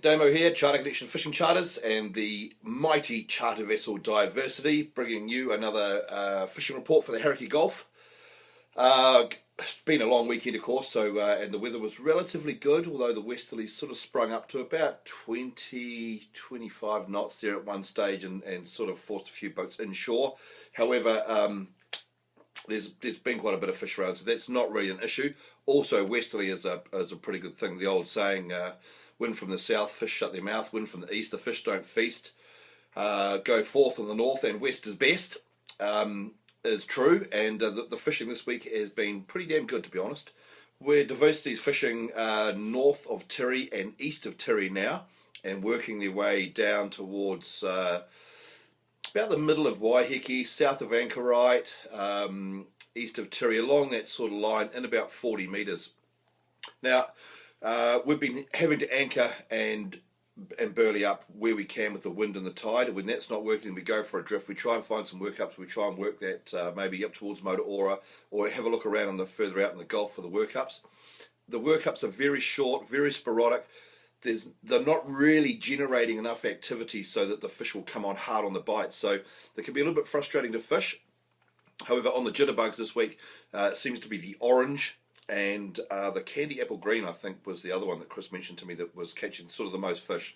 Damo here, Charter Connection Fishing Charters and the mighty charter vessel Diversity, bringing you another fishing report for the Hauraki Gulf. It's been a long weekend, of course, so and the weather was relatively good, although the westerlies sort of sprung up to about 20-25 knots there at one stage and sort of forced a few boats inshore. However, there's been quite a bit of fish around, so that's not really an issue. Also, westerly is a pretty good thing. The old saying, wind from the south, fish shut their mouth. Wind from the east, the fish don't feast. Go forth in the north and west is best, is true. And the fishing this week has been pretty damn good, to be honest. Where Diversity's fishing north of Tirri and east of Tirri now, and working their way down towards about the middle of Waiheke, south of Anchorite, east of Tirri, along that sort of line in about 40 metres. Now, we've been having to anchor and burley up where we can with the wind and the tide. When that's not working, we go for a drift. We try and find some workups. We try and work that maybe up towards Motuora, or have a look around on the further out in the Gulf for the workups. The workups are very short, very sporadic. They're not really generating enough activity so that the fish will come on hard on the bite. So they can be a little bit frustrating to fish. However, on the jitterbugs this week, it seems to be the orange and the candy apple green, I think, was the other one that Chris mentioned to me that was catching sort of the most fish.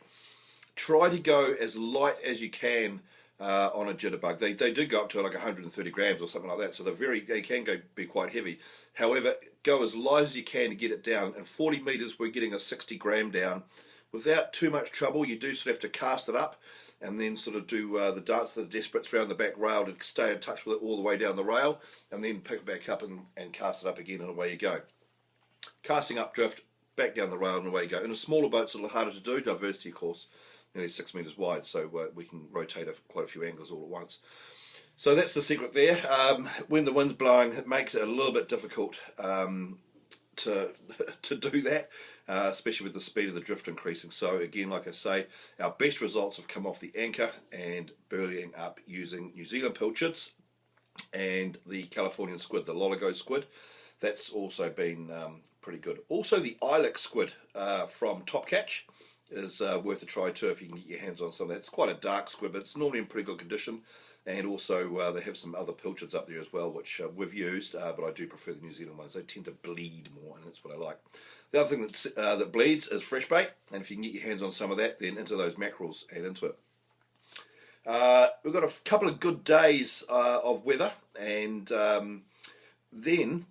Try to go as light as you can on a jitterbug. They do go up to like 130 grams or something like that, so they can be quite heavy. However, go as light as you can to get it down. In 40 metres, we're getting a 60 gram down without too much trouble. You do sort of have to cast it up and then sort of do the dance of the desperates around the back rail to stay in touch with it all the way down the rail, and then pick it back up and cast it up again, and away you go. Casting up drift, back down the rail, and away you go. In a smaller boat, it's a little harder to do. Diversity, of course, nearly 6 metres wide, so we can rotate quite a few angles all at once. So that's the secret there. When the wind's blowing, it makes it a little bit difficult to do that, especially with the speed of the drift increasing. So again, like I say, our best results have come off the anchor and burleying up using New Zealand pilchards and the Californian squid, the loligo squid. That's also been pretty good. Also, the ilex squid from Top Catch is worth a try too if you can get your hands on some of that. It's quite a dark squid, but it's normally in pretty good condition. And also they have some other pilchards up there as well, which we've used, but I do prefer the New Zealand ones. They tend to bleed more, and that's what I like. The other thing that bleeds is fresh bait, and if you can get your hands on some of that, then into those mackerels and into it. We've got a couple of good days of weather, and then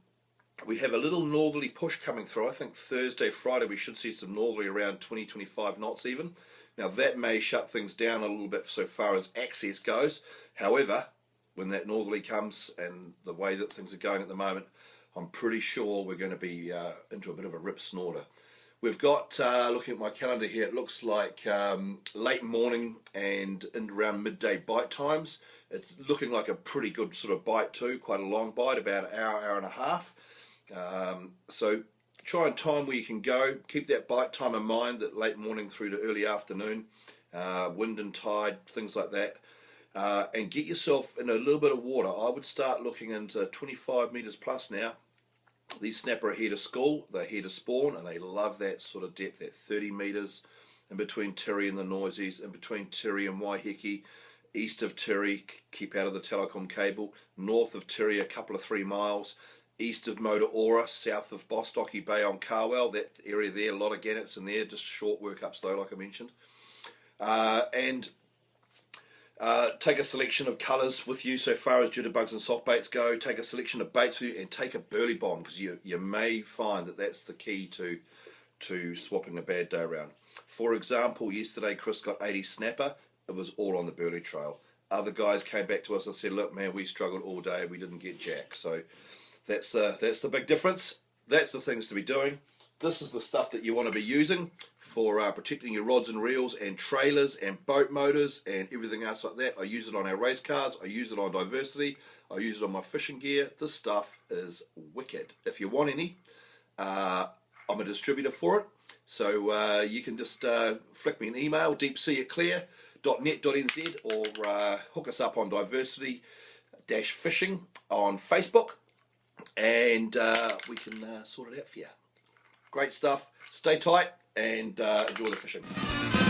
we have a little northerly push coming through. I think Thursday, Friday, we should see some northerly around 20-25 knots even. Now that may shut things down a little bit so far as access goes. However, when that northerly comes and the way that things are going at the moment, I'm pretty sure we're going to be into a bit of a rip snorter. We've got, looking at my calendar here, it looks like late morning and around midday bite times. It's looking like a pretty good sort of bite too, quite a long bite, about an hour, hour and a half. So try and time where you can go. Keep that bite time in mind, that late morning through to early afternoon, wind and tide, things like that. And get yourself in a little bit of water. I would start looking into 25 metres plus now. These snapper are here to school, they're here to spawn, and they love that sort of depth, that 30 metres in between Tirri and the Noisies, in between Tirri and Waiheke, east of Tirri, keep out of the telecom cable, north of Tirri a couple of 3 miles, east of Motuora, south of Bostocky Bay on Carwell, that area there, a lot of gannets in there, just short workups though, like I mentioned. Take a selection of colours with you so far as jitterbugs and soft baits go. Take a selection of baits with you and take a burley bomb, because you may find that that's the key to swapping a bad day around. For example, yesterday Chris got 80 snapper. It was all on the burley trail. Other guys came back to us and said, look man, we struggled all day, we didn't get jack. So that's the big difference. That's the things to be doing. This is the stuff that you want to be using for protecting your rods and reels and trailers and boat motors and everything else like that. I use it on our race cars, I use it on Diversity, I use it on my fishing gear. This stuff is wicked. If you want any, I'm a distributor for it, so you can just flick me an email, deepsea@clear.net.nz, or hook us up on Diversity-Fishing on Facebook, and we can sort it out for you. Great stuff. Stay tight. and enjoy the fishing.